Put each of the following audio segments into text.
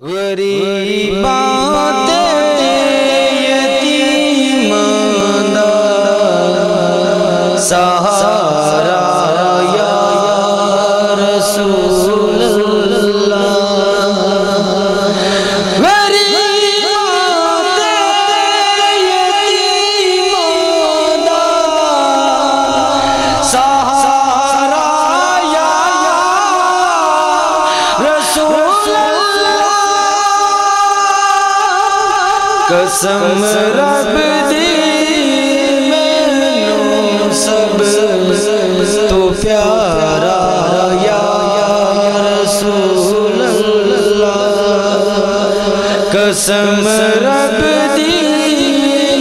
غریباں تے یتیماں دا سہارا یا رسول اللہ۔ غریباں تے یتیماں دا سہارا یا رسول قسم رب دی مینوں سب تو پیارا یا رسول اللہ۔ قسم رب دی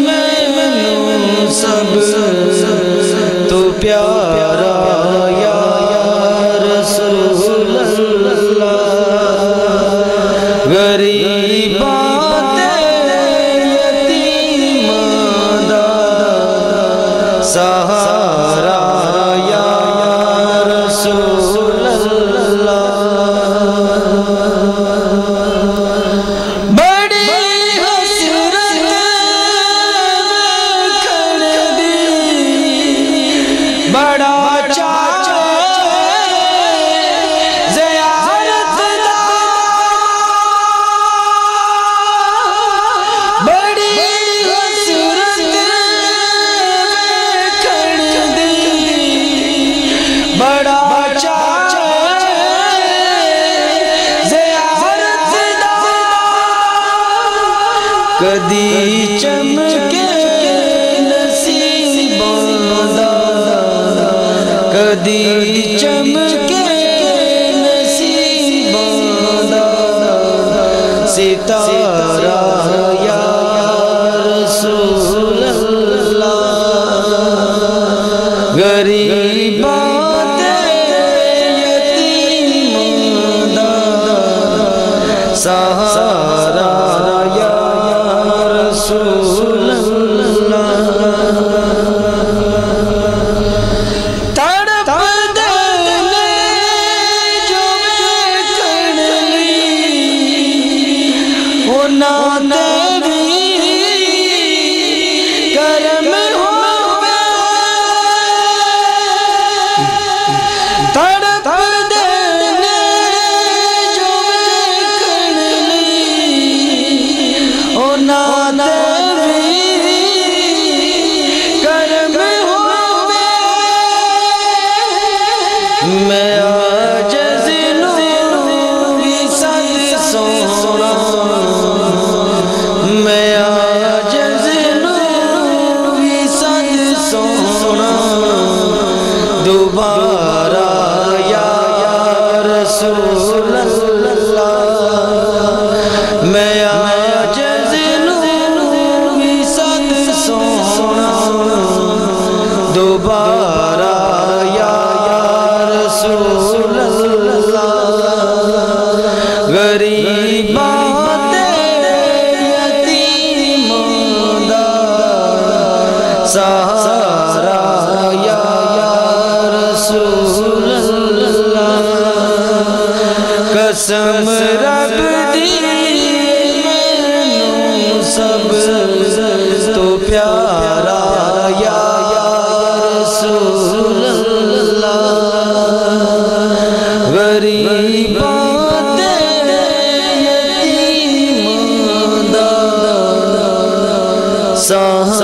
مینوں سب تو پیارا یا رسول اللہ۔ غریباں سہارا یا رسول اللہ۔ بڑی حسرت کھڑ دی بڑا چاچا زیارت دا، بڑی بڑا چاچا زیارت دا، کدی چمکے نصیباں دا، کدی چمکے نصیباں دا ستارہ یا رسول اللہ۔ غریباں سہارا یا رسول اللہ۔ تڑپ دل جو ویکھن لئی انہاں تے بھی کرم ہووے، تڑپ میں عاجز نوں بھی صد سونا، میں عاجز نوں بھی صد سونا، دوبارہ یا رسول اللہ۔ میں عاجز نوں بھی صد سونا، دوبارہ رسول اللہ۔ غریباں تے یتیماں دا سہارا یا رسول اللہ۔ قسم رب دی مینوں سب تو پیارا یا رسول اللہ۔ غریباں تے یتیماں دا سہارا